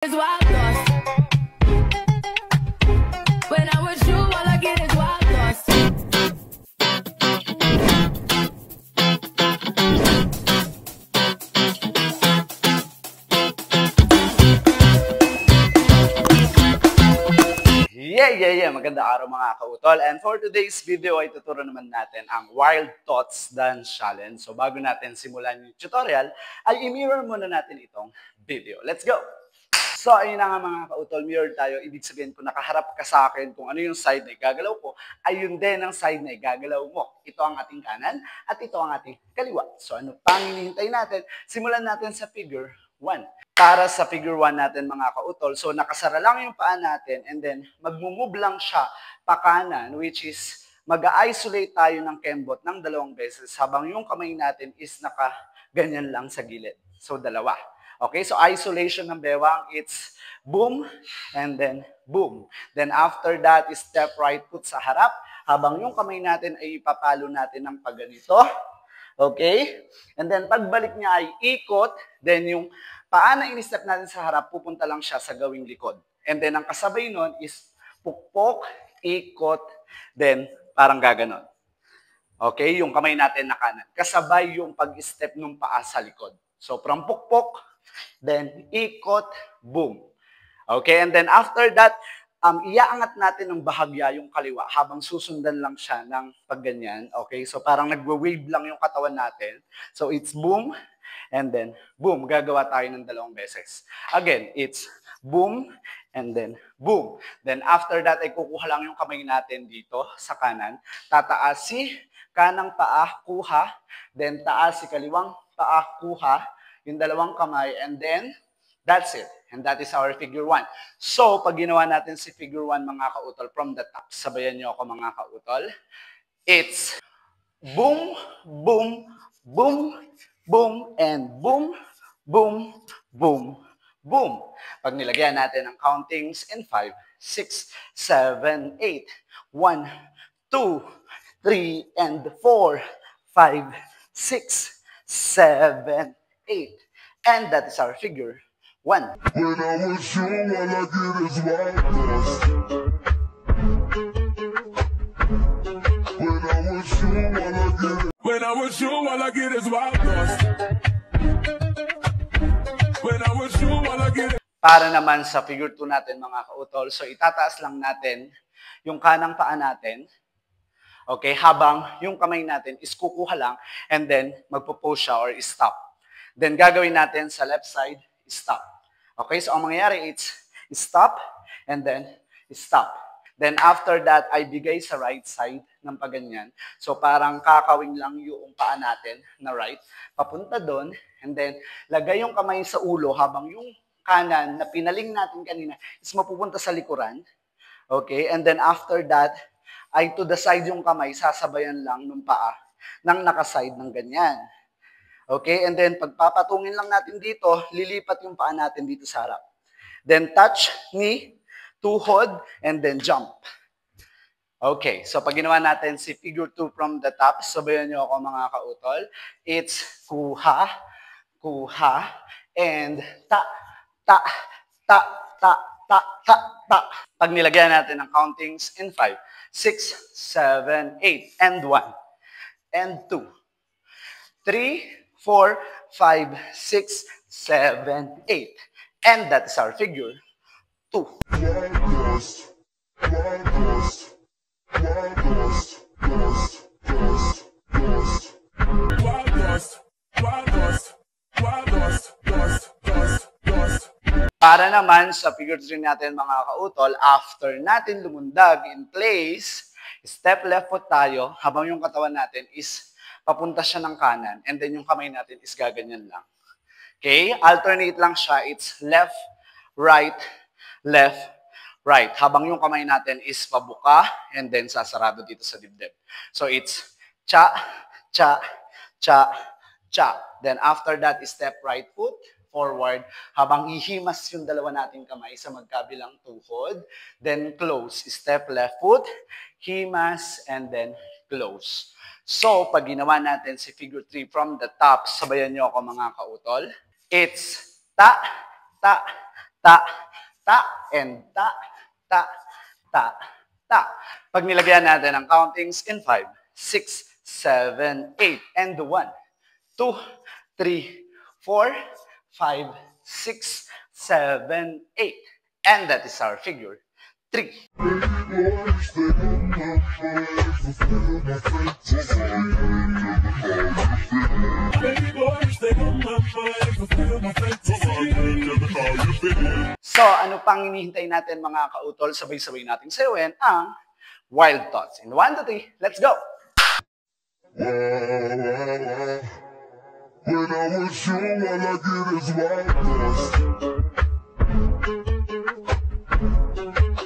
Is wild thoughts. When I'm with you, all I get is wild thoughts. Magandang araw mga kautol. And for today's video ay tuturo naman natin ang Wild Thoughts Dance Challenge. So bago natin simulan yung tutorial, ay i-mirror muna natin itong video. Let's go! So ayun na nga mga kautol, mirror tayo. Ibig sabihin kung nakaharap ka sa akin, kung ano yung side na igagalaw ko, ayun din ang side na igagalaw mo. Ito ang ating kanan at ito ang ating kaliwa. So ano pang hinihintay natin? Simulan natin sa figure 1. Para sa figure 1 natin mga kautol, so nakasara lang yung paa natin and then magmumove lang siya pa kanan, which is mag-isolate tayo ng kembot ng 2 beses habang yung kamay natin is naka-ganyan lang sa gilid. So dalawa. Okay, so isolation ng bewang, it's boom and then boom. Then after that, is step right foot sa harap habang yung kamay natin ay ipapalo natin ng pagganito. Okay? And then pagbalik niya ay ikot, then yung paa na in-step natin sa harap, pupunta lang siya sa gawing likod. And then ang kasabay nun is pukpok, ikot, then parang gaganon. Okay? Yung kamay natin na kanan. Kasabay yung pag-step ng paa sa likod. So from pukpok, then ikot, boom. Okay? And then after that, iaangat natin ng bahagya yung kaliwa habang susundan lang siya ng pagganyan. Okay? So parang nagwa-wave lang yung katawan natin. So it's boom, and then boom. Gagawa tayo ng 2 beses. Again, it's boom, and then boom. Then after that, ay kukuha lang yung kamay natin dito sa kanan. Tataas si kanang paa, kuha. Then taas si kaliwang paa, kuha. Yung 2 kamay, and then that's it. And that is our figure 1. So, pag ginawa natin si figure 1 mga kautol from the top, sabayan niyo ako mga kautol. It's boom, boom, boom, boom, and boom, boom, boom, boom. Pag nilagyan natin ang countings in 5, 6, 7, 8, 1, 2, 3, and 4, 5, 6, 7, 8. And that is our figure 1. When I'm with you, all I get is wild thoughts. When I'm with you, all I get is wild thoughts. When I'm with you, all I get is... Para naman sa figure 2 natin mga kautol, so itataas lang natin yung kanang paa natin. Okay, habang yung kamay natin is kukuha lang and then magpo-pose siya or stop. Then gagawin natin sa left side, stop. Okay, so ang mangyayari it's stop and then stop. Then after that, ay bigay sa right side ng paganyan. So parang kakawing lang yung paa natin na right, papunta doon, and then lagay yung kamay sa ulo habang yung kanan na pinaling natin kanina is mapupunta sa likuran. Okay, and then after that, ay to the side yung kamay, sasabayan lang ng paa nang nakaside ng ganyan. Okay, and then pagpapatungin lang natin dito, lilipat yung paa natin dito sa harap. Then touch, knee, tuhod, and then jump. Okay, so pag ginawa natin si figure 2 from the top, sabayan niyo ako mga kautol. It's kuha, kuha, and ta, ta, ta, ta, ta, ta, ta. Pag nilagyan natin ang countings in 5, 6, 7, 8, and 1, and 2, 3, 4, 5, 6, 7, 8. And that is our figure 2. Wild thoughts, wild thoughts, wild thoughts, thoughts, thoughts, thoughts. Wild thoughts, wild thoughts, wild thoughts, thoughts, thoughts, thoughts. Para naman sa figure 3 natin mga kautol, after natin lumundag in place, step left foot tayo habang yung katawan natin is papunta siya ng kanan, and then yung kamay natin is gaganyan lang. Okay? Alternate lang siya. It's left, right, left, right. Habang yung kamay natin is pabuka, and then sasarado dito sa dibdib. So it's cha, cha, cha, cha. Then after that, step right foot, forward, habang hihimas yung 2 nating kamay sa magkabilang tuhod. Then close. Step left foot, himas, and then close. So, pag ginawa natin si figure 3 from the top, sabayan niyo ako mga kautol. It's ta, ta, ta, ta, and ta, ta, ta, ta. Pag nilagyan natin ang countings in 5, 6, 7, 8, and 1, 2, 3, 4, 5, 6, 7, 8. And that is our figure 3. So, ano pang hinihintay natin mga kautol? Sabay-sabay nating sayawin ang Wild Thoughts. In 1, 2, 3, let's go! When I was young, all I get is wild thoughts.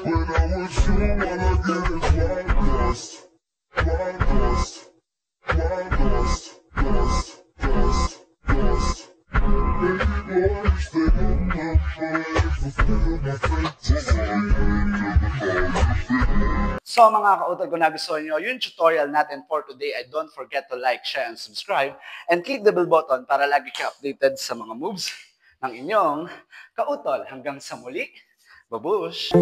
When I was young, all I get is wild thoughts. Wild thoughts. Wild thoughts. Thoughts. Thoughts. Thoughts. Baby boys, they on my mind. Fulfill my fantasy. So mga kautol, kung nagustuhan nyo yung tutorial natin for today, don't forget to like, share, and subscribe. And click the bell button para lagi ka updated sa mga moves ng inyong kautol. Hanggang sa muli, babush!